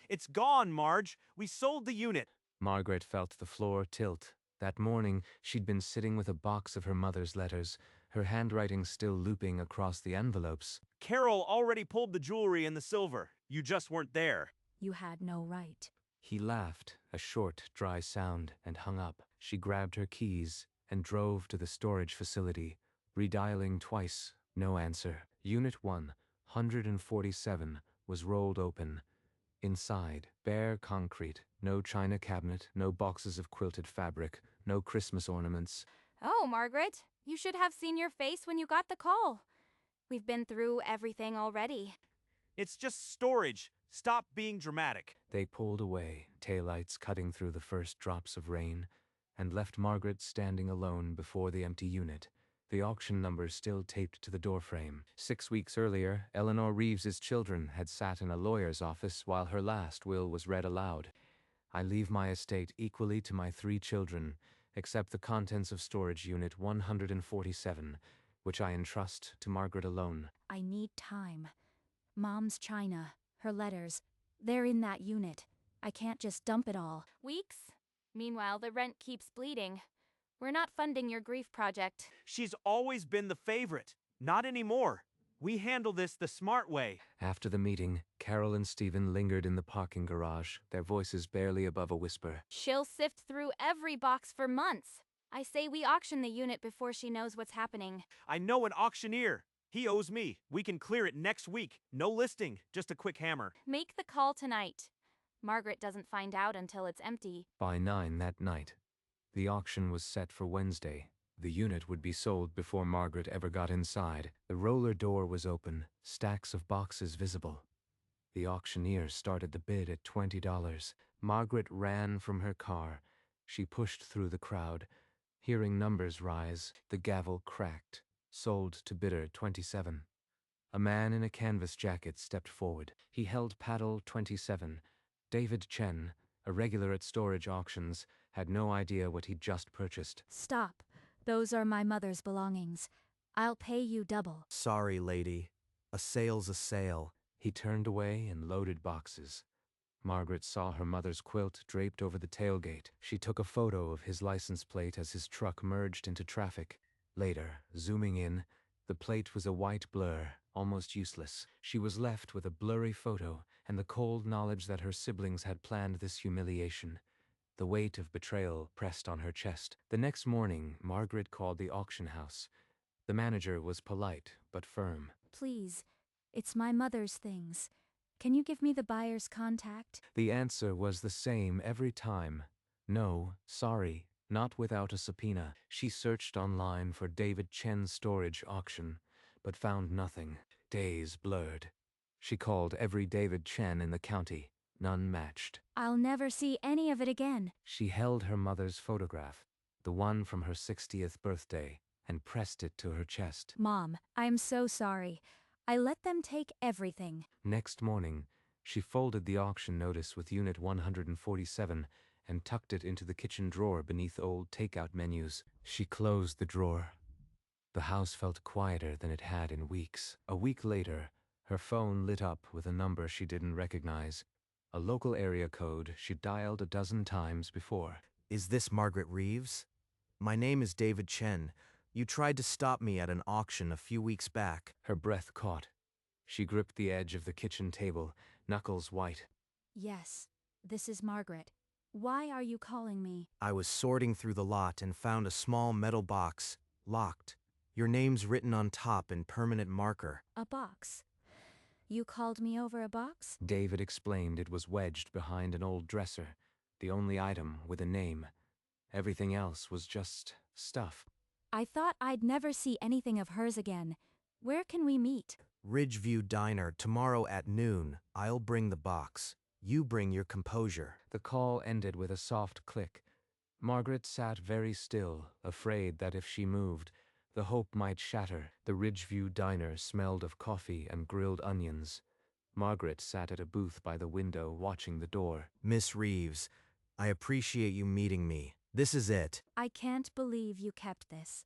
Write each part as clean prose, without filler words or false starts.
It's gone, Marge. We sold the unit. Margaret felt the floor tilt. That morning, she'd been sitting with a box of her mother's letters, her handwriting still looping across the envelopes. Carol already pulled the jewelry and the silver. You just weren't there. You had no right. He laughed, a short, dry sound, and hung up. She grabbed her keys and drove to the storage facility, redialing twice. No answer. Unit 147 was rolled open. Inside, bare concrete, no china cabinet, no boxes of quilted fabric, no Christmas ornaments. Oh, Margaret, you should have seen your face when you got the call. We've been through everything already. It's just storage. Stop being dramatic. They pulled away, taillights cutting through the first drops of rain, and left Margaret standing alone before the empty unit, the auction numbers still taped to the doorframe. 6 weeks earlier, Eleanor Reeves's children had sat in a lawyer's office while her last will was read aloud. I leave my estate equally to my 3 children, except the contents of storage unit 147, which I entrust to Margaret alone. I need time. Mom's china, her letters, they're in that unit. I can't just dump it all. Weeks? Meanwhile, the rent keeps bleeding. We're not funding your grief project. She's always been the favorite. Not anymore. We handle this the smart way. After the meeting, Carol and Stephen lingered in the parking garage, their voices barely above a whisper. She'll sift through every box for months. I say we auction the unit before she knows what's happening. I know an auctioneer. He owes me. We can clear it next week. No listing, just a quick hammer. Make the call tonight. Margaret doesn't find out until it's empty. By 9 that night, the auction was set for Wednesday. The unit would be sold before Margaret ever got inside. The roller door was open, stacks of boxes visible. The auctioneer started the bid at $20. Margaret ran from her car. She pushed through the crowd. Hearing numbers rise, the gavel cracked. Sold to bidder 27. A man in a canvas jacket stepped forward. He held paddle 27. David Chen, a regular at storage auctions, had no idea what he'd just purchased. Stop. Those are my mother's belongings. I'll pay you double. Sorry, lady. A sale's a sale. He turned away and loaded boxes. Margaret saw her mother's quilt draped over the tailgate. She took a photo of his license plate as his truck merged into traffic. Later, zooming in, the plate was a white blur, almost useless. She was left with a blurry photo and the cold knowledge that her siblings had planned this humiliation. The weight of betrayal pressed on her chest. The next morning, Margaret called the auction house. The manager was polite but firm. Please, it's my mother's things. Can you give me the buyer's contact? The answer was the same every time. No, sorry, not without a subpoena. She searched online for David Chen's storage auction, but found nothing. Days blurred. She called every David Chen in the county. None matched. I'll never see any of it again. She held her mother's photograph, the one from her 60th birthday, and pressed it to her chest. Mom, I'm so sorry. I let them take everything. Next morning, she folded the auction notice with Unit 147 and tucked it into the kitchen drawer beneath old takeout menus. She closed the drawer. The house felt quieter than it had in weeks. A week later, her phone lit up with a number she didn't recognize. A local area code she'd dialed a dozen times before. Is this Margaret Reeves? My name is David Chen. You tried to stop me at an auction a few weeks back. Her breath caught. She gripped the edge of the kitchen table, knuckles white. Yes, this is Margaret. Why are you calling me? I was sorting through the lot and found a small metal box, locked. Your name's written on top in permanent marker. A box. You called me over a box? David explained it was wedged behind an old dresser, the only item with a name. Everything else was just stuff. I thought I'd never see anything of hers again. Where can we meet? Ridgeview Diner, tomorrow at noon. I'll bring the box. You bring your composure. The call ended with a soft click. Margaret sat very still, afraid that if she moved, the hope might shatter. The Ridgeview Diner smelled of coffee and grilled onions. Margaret sat at a booth by the window watching the door. Miss Reeves, I appreciate you meeting me. This is it. I can't believe you kept this.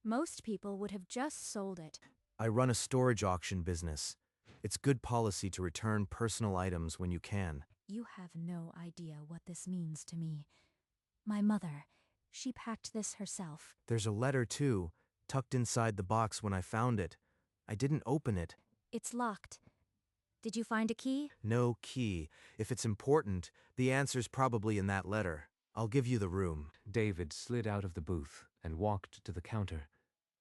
Most people would have just sold it. I run a storage auction business. It's good policy to return personal items when you can. You have no idea what this means to me. My mother, she packed this herself. There's a letter, too, tucked inside the box when I found it. I didn't open it. It's locked. Did you find a key? No key. If it's important, the answer's probably in that letter. I'll give you the room. David slid out of the booth and walked to the counter,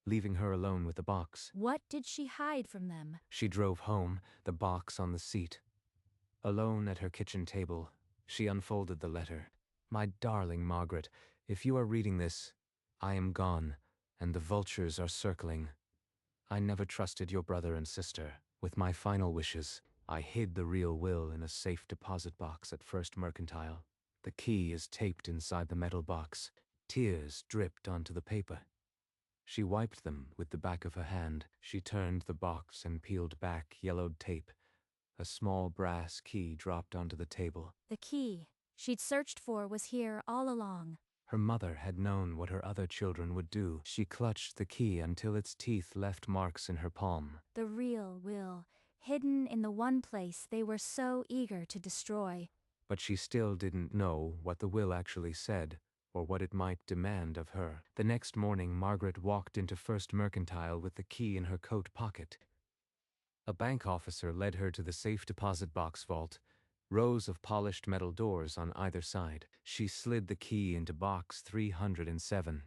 leaving her alone with the box. What did she hide from them? She drove home, the box on the seat. Alone at her kitchen table, she unfolded the letter. My darling Margaret, if you are reading this, I am gone, and the vultures are circling. I never trusted your brother and sister. With my final wishes, I hid the real will in a safe deposit box at First Mercantile. The key is taped inside the metal box. Tears dripped onto the paper. She wiped them with the back of her hand. She turned the box and peeled back yellowed tape. A small brass key dropped onto the table. The key she'd searched for was here all along. Her mother had known what her other children would do. She clutched the key until its teeth left marks in her palm. The real will, hidden in the one place they were so eager to destroy. But she still didn't know what the will actually said, or what it might demand of her. The next morning, Margaret walked into First Mercantile with the key in her coat pocket. A bank officer led her to the safe deposit box vault, rows of polished metal doors on either side. She slid the key into box 307.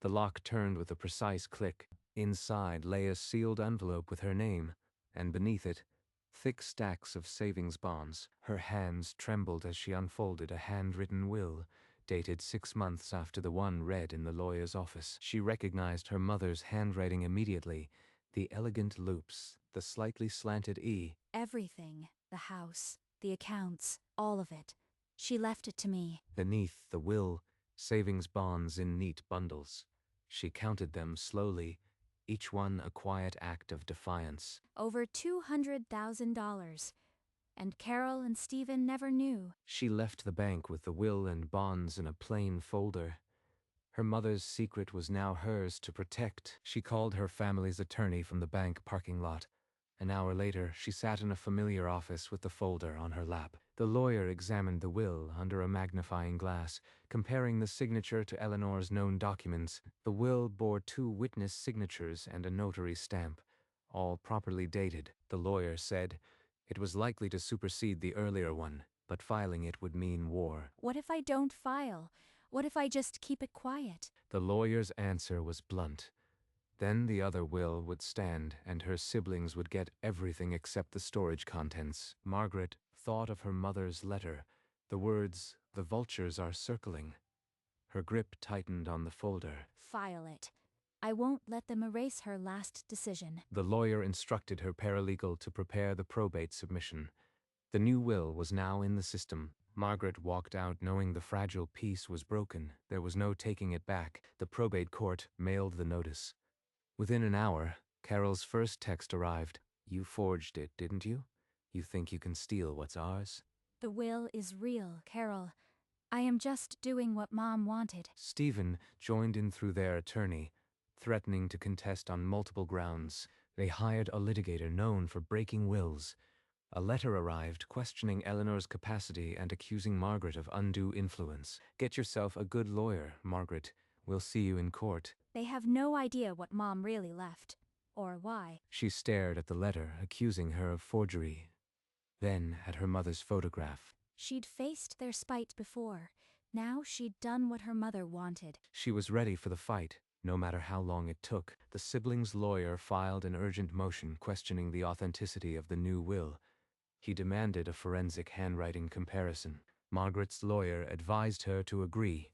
The lock turned with a precise click. Inside lay a sealed envelope with her name, and beneath it, thick stacks of savings bonds. Her hands trembled as she unfolded a handwritten will, dated 6 months after the one read in the lawyer's office. She recognized her mother's handwriting immediately, the elegant loops, the slightly slanted E. Everything, the house, the accounts, all of it. She left it to me. Beneath the will, savings bonds in neat bundles. She counted them slowly, each one a quiet act of defiance. Over $200,000. And Carol and Stephen never knew. She left the bank with the will and bonds in a plain folder. Her mother's secret was now hers to protect. She called her family's attorney from the bank parking lot. An hour later, she sat in a familiar office with the folder on her lap. The lawyer examined the will under a magnifying glass, comparing the signature to Eleanor's known documents. The will bore 2 witness signatures and a notary stamp, all properly dated. The lawyer said it was likely to supersede the earlier one, but filing it would mean war. What if I don't file? What if I just keep it quiet? The lawyer's answer was blunt. Then the other will would stand, and her siblings would get everything except the storage contents. Margaret thought of her mother's letter, the words, "The vultures are circling." Her grip tightened on the folder. File it. I won't let them erase her last decision. The lawyer instructed her paralegal to prepare the probate submission. The new will was now in the system. Margaret walked out knowing the fragile piece was broken. There was no taking it back. The probate court mailed the notice. Within an hour, Carol's first text arrived. "You forged it, didn't you? You think you can steal what's ours?" The will is real, Carol. I am just doing what Mom wanted. Stephen joined in through their attorney, threatening to contest on multiple grounds. They hired a litigator known for breaking wills. A letter arrived questioning Eleanor's capacity and accusing Margaret of undue influence. "Get yourself a good lawyer, Margaret. We'll see you in court." They have no idea what Mom really left. Or why. She stared at the letter, accusing her of forgery. Then at her mother's photograph. She'd faced their spite before. Now she'd done what her mother wanted. She was ready for the fight, no matter how long it took. The siblings' lawyer filed an urgent motion questioning the authenticity of the new will. He demanded a forensic handwriting comparison. Margaret's lawyer advised her to agree.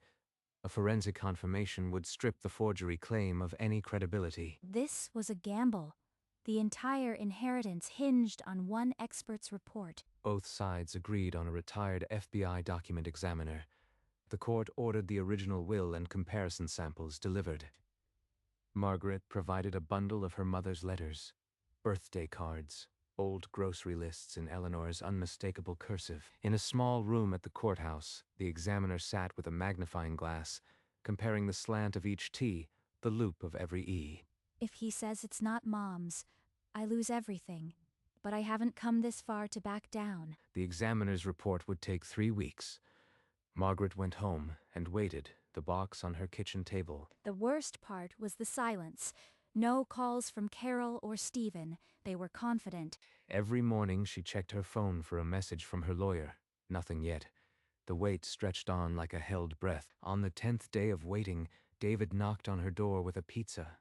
A forensic confirmation would strip the forgery claim of any credibility. This was a gamble. The entire inheritance hinged on one expert's report. Both sides agreed on a retired FBI document examiner. The court ordered the original will and comparison samples delivered. Margaret provided a bundle of her mother's letters, birthday cards, old grocery lists in Eleanor's unmistakable cursive. In a small room at the courthouse, the examiner sat with a magnifying glass, comparing the slant of each T, the loop of every E. If he says it's not Mom's, I lose everything. but I haven't come this far to back down. The examiner's report would take 3 weeks. Margaret went home and waited, the box on her kitchen table. The worst part was the silence. No calls from Carol or Stephen. They were confident. Every morning she checked her phone for a message from her lawyer. Nothing yet. The wait stretched on like a held breath. On the 10th day of waiting, David knocked on her door with a pizza.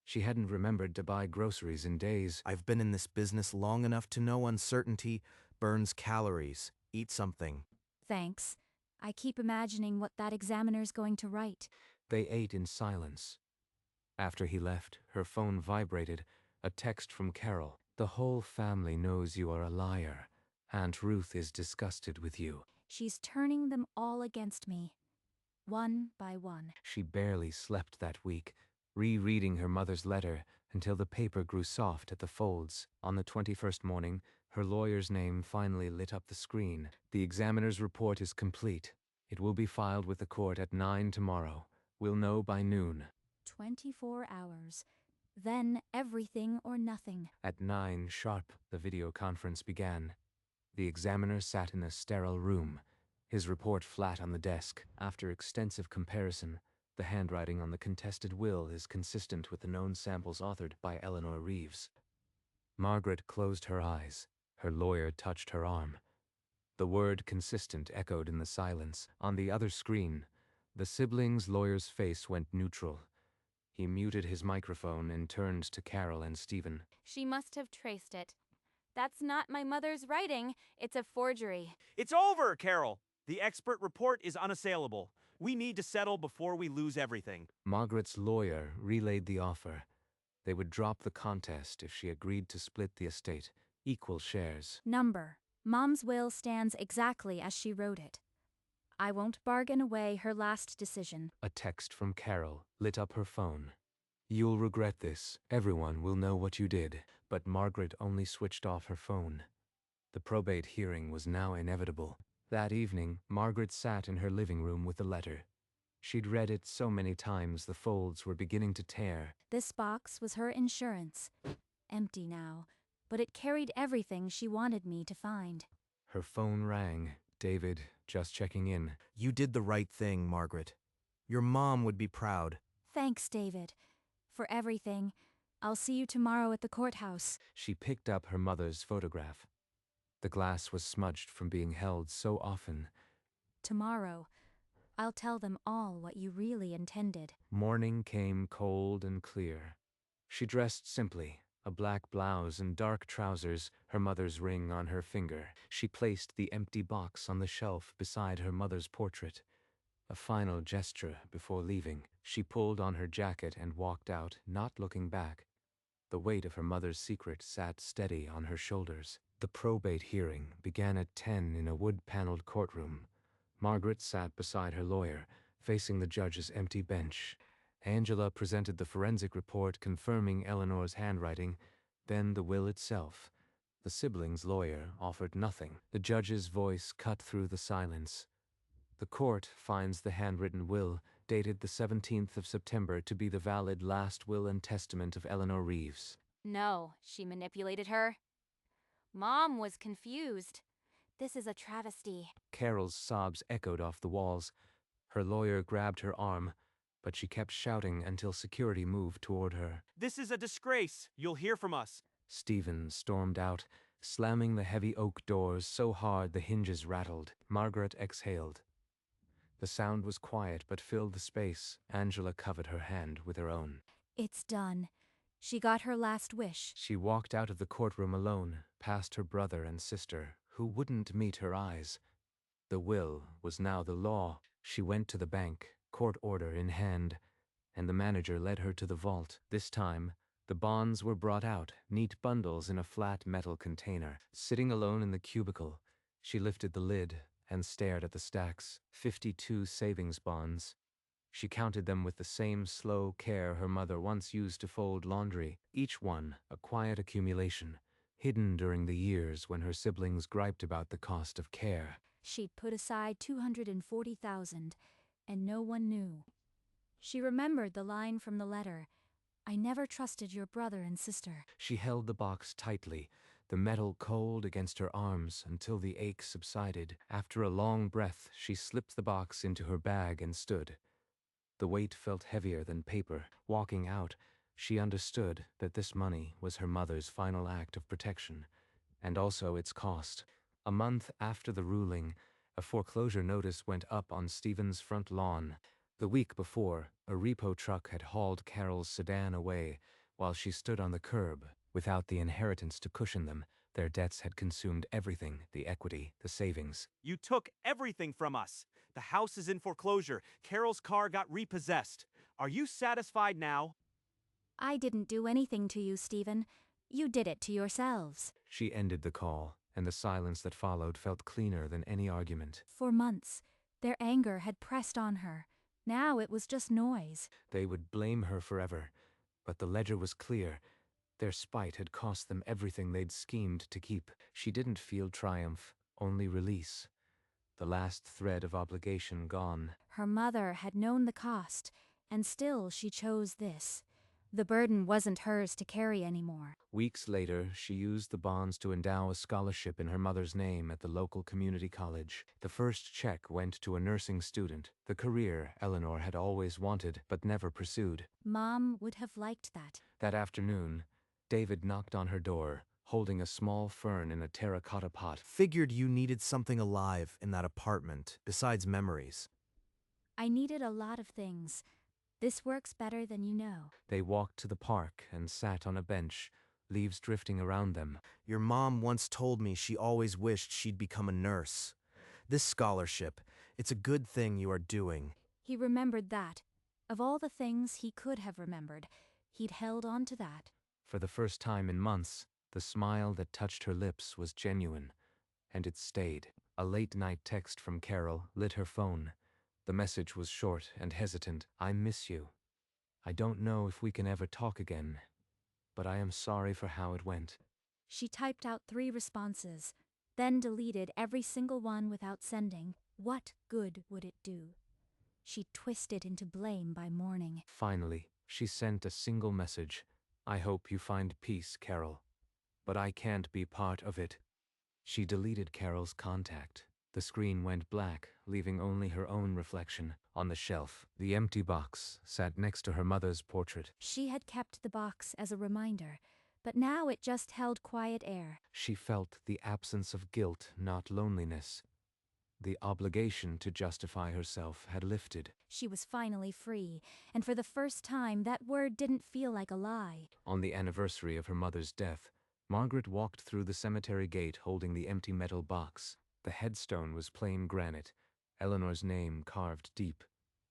She hadn't remembered to buy groceries in days. I've been in this business long enough to know uncertainty burns calories. Eat something. Thanks. I keep imagining what that examiner's going to write. They ate in silence. After he left, her phone vibrated, a text from Carol. The whole family knows you are a liar. Aunt Ruth is disgusted with you. She's turning them all against me. One by one. She barely slept that week, rereading her mother's letter until the paper grew soft at the folds. On the 21st morning, her lawyer's name finally lit up the screen. The examiner's report is complete. It will be filed with the court at 9 tomorrow. We'll know by noon. 24 hours. Then everything or nothing. At 9 sharp, the video conference began. The examiner sat in a sterile room, his report flat on the desk. After extensive comparison, the handwriting on the contested will is consistent with the known samples authored by Eleanor Reeves. Margaret closed her eyes. Her lawyer touched her arm. The word consistent echoed in the silence. On the other screen, the siblings' lawyer's face went neutral. He muted his microphone and turned to Carol and Stephen. She must have traced it. That's not my mother's writing. It's a forgery. It's over, Carol! The expert report is unassailable. We need to settle before we lose everything. Margaret's lawyer relayed the offer. They would drop the contest if she agreed to split the estate, equal shares. Number. Mom's will stands exactly as she wrote it. I won't bargain away her last decision. A text from Carol lit up her phone. You'll regret this. Everyone will know what you did. But Margaret only switched off her phone. The probate hearing was now inevitable. That evening, Margaret sat in her living room with the letter. She'd read it so many times the folds were beginning to tear. This box was her insurance. Empty now, but it carried everything she wanted me to find. Her phone rang. David, just checking in. You did the right thing, Margaret. Your mom would be proud. Thanks, David. For everything. I'll see you tomorrow at the courthouse. She picked up her mother's photograph. The glass was smudged from being held so often. Tomorrow, I'll tell them all what you really intended. Morning came cold and clear. She dressed simply, a black blouse and dark trousers, her mother's ring on her finger. She placed the empty box on the shelf beside her mother's portrait. A final gesture before leaving. She pulled on her jacket and walked out, not looking back. The weight of her mother's secret sat steady on her shoulders. The probate hearing began at 10 in a wood-paneled courtroom. Margaret sat beside her lawyer, facing the judge's empty bench. Angela presented the forensic report confirming Eleanor's handwriting, then the will itself. The siblings' lawyer offered nothing. The judge's voice cut through the silence. The court finds the handwritten will, dated the 17th of September, to be the valid last will and testament of Eleanor Reeves. No, she manipulated her. Mom was confused. This is a travesty. Carol's sobs echoed off the walls. Her lawyer grabbed her arm, but she kept shouting until security moved toward her. This is a disgrace. You'll hear from us. Stephen stormed out, slamming the heavy oak doors so hard the hinges rattled. Margaret exhaled. The sound was quiet but filled the space. Angela covered her hand with her own. It's done. She got her last wish. She walked out of the courtroom alone, past her brother and sister, who wouldn't meet her eyes. The will was now the law. She went to the bank, court order in hand, and the manager led her to the vault. This time, the bonds were brought out, neat bundles in a flat metal container. Sitting alone in the cubicle, she lifted the lid and stared at the stacks. 52 savings bonds. She counted them with the same slow care her mother once used to fold laundry, each one a quiet accumulation, hidden during the years when her siblings griped about the cost of care. She'd put aside $240,000, and no one knew. She remembered the line from the letter, I never trusted your brother and sister. She held the box tightly, the metal cold against her arms until the ache subsided. After a long breath, she slipped the box into her bag and stood. The weight felt heavier than paper. Walking out, she understood that this money was her mother's final act of protection, and also its cost. A month after the ruling, a foreclosure notice went up on Stephen's front lawn. The week before, a repo truck had hauled Carol's sedan away while she stood on the curb. Without the inheritance to cushion them, their debts had consumed everything, the equity, the savings. You took everything from us. The house is in foreclosure. Carol's car got repossessed. Are you satisfied now? I didn't do anything to you, Stephen. You did it to yourselves. She ended the call, and the silence that followed felt cleaner than any argument. For months, their anger had pressed on her. Now it was just noise. They would blame her forever, but the ledger was clear. Their spite had cost them everything they'd schemed to keep. She didn't feel triumph, only release. The last thread of obligation gone. Her mother had known the cost, and still she chose this. The burden wasn't hers to carry anymore. Weeks later, she used the bonds to endow a scholarship in her mother's name at the local community college. The first check went to a nursing student, the career Eleanor had always wanted but never pursued. Mom would have liked that. That afternoon, David knocked on her door, holding a small fern in a terracotta pot. Figured you needed something alive in that apartment, besides memories. I needed a lot of things. This works better than you know. They walked to the park and sat on a bench, leaves drifting around them. Your mom once told me she always wished she'd become a nurse. This scholarship, it's a good thing you are doing. He remembered that. Of all the things he could have remembered, he'd held on to that. For the first time in months, the smile that touched her lips was genuine, and it stayed. A late-night text from Carol lit her phone. The message was short and hesitant. I miss you. I don't know if we can ever talk again, but I am sorry for how it went. She typed out 3 responses, then deleted every single one without sending. What good would it do? She'd twist it into blame by morning. Finally, she sent a single message. I hope you find peace, Carol. But I can't be part of it. She deleted Carol's contact. The screen went black, leaving only her own reflection. On the shelf, the empty box sat next to her mother's portrait. She had kept the box as a reminder, but now it just held quiet air. She felt the absence of guilt, not loneliness. The obligation to justify herself had lifted. She was finally free, and for the first time that word didn't feel like a lie. On the anniversary of her mother's death, Margaret walked through the cemetery gate holding the empty metal box. The headstone was plain granite, Eleanor's name carved deep.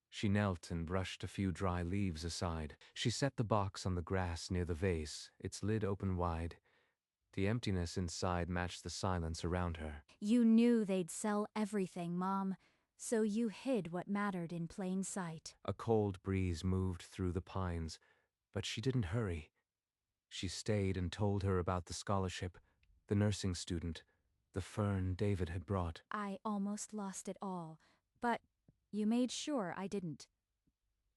She knelt and brushed a few dry leaves aside. She set the box on the grass near the vase, its lid open wide. The emptiness inside matched the silence around her. You knew they'd sell everything, Mom, so you hid what mattered in plain sight. A cold breeze moved through the pines, but she didn't hurry. She stayed and told her about the scholarship, the nursing student, the fern David had brought. I almost lost it all, but you made sure I didn't.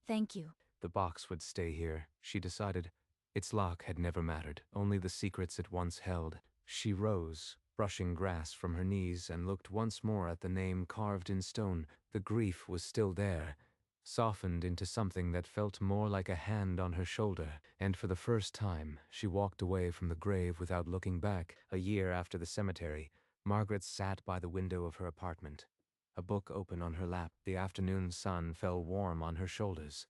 Thank you. The box would stay here, she decided. Its lock had never mattered, only the secrets it once held. She rose, brushing grass from her knees, and looked once more at the name carved in stone. The grief was still there, softened into something that felt more like a hand on her shoulder. And for the first time, she walked away from the grave without looking back. A year after the cemetery, Margaret sat by the window of her apartment, a book open on her lap. The afternoon sun fell warm on her shoulders.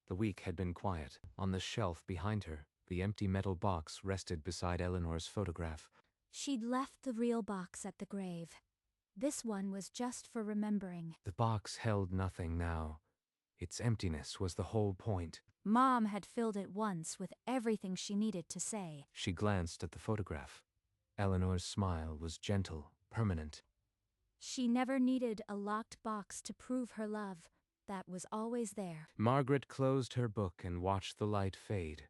The week had been quiet. On the shelf behind her, the empty metal box rested beside Eleanor's photograph. She'd left the real box at the grave. This one was just for remembering. The box held nothing now. Its emptiness was the whole point. Mom had filled it once with everything she needed to say. She glanced at the photograph. Eleanor's smile was gentle, permanent. She never needed a locked box to prove her love. That was always there. Margaret closed her book and watched the light fade.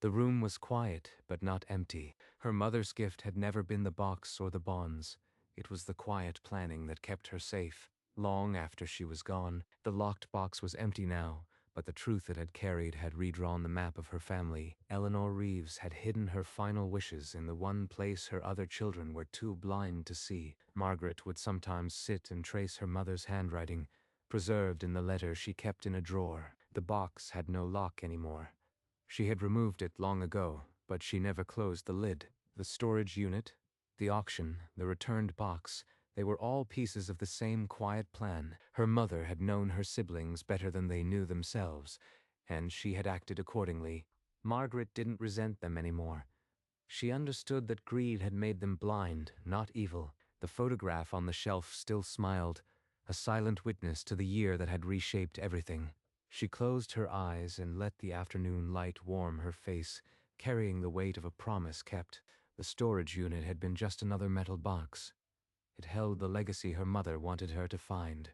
The room was quiet, but not empty. Her mother's gift had never been the box or the bonds. It was the quiet planning that kept her safe. Long after she was gone, the locked box was empty now, but the truth it had carried had redrawn the map of her family. Eleanor Reeves had hidden her final wishes in the one place her other children were too blind to see. Margaret would sometimes sit and trace her mother's handwriting, preserved in the letter she kept in a drawer. The box had no lock anymore. She had removed it long ago, but she never closed the lid. The storage unit, the auction, the returned box, they were all pieces of the same quiet plan. Her mother had known her siblings better than they knew themselves, and she had acted accordingly. Margaret didn't resent them anymore. She understood that greed had made them blind, not evil. The photograph on the shelf still smiled, a silent witness to the year that had reshaped everything. She closed her eyes and let the afternoon light warm her face, carrying the weight of a promise kept. The storage unit had been just another metal box. It held the legacy her mother wanted her to find.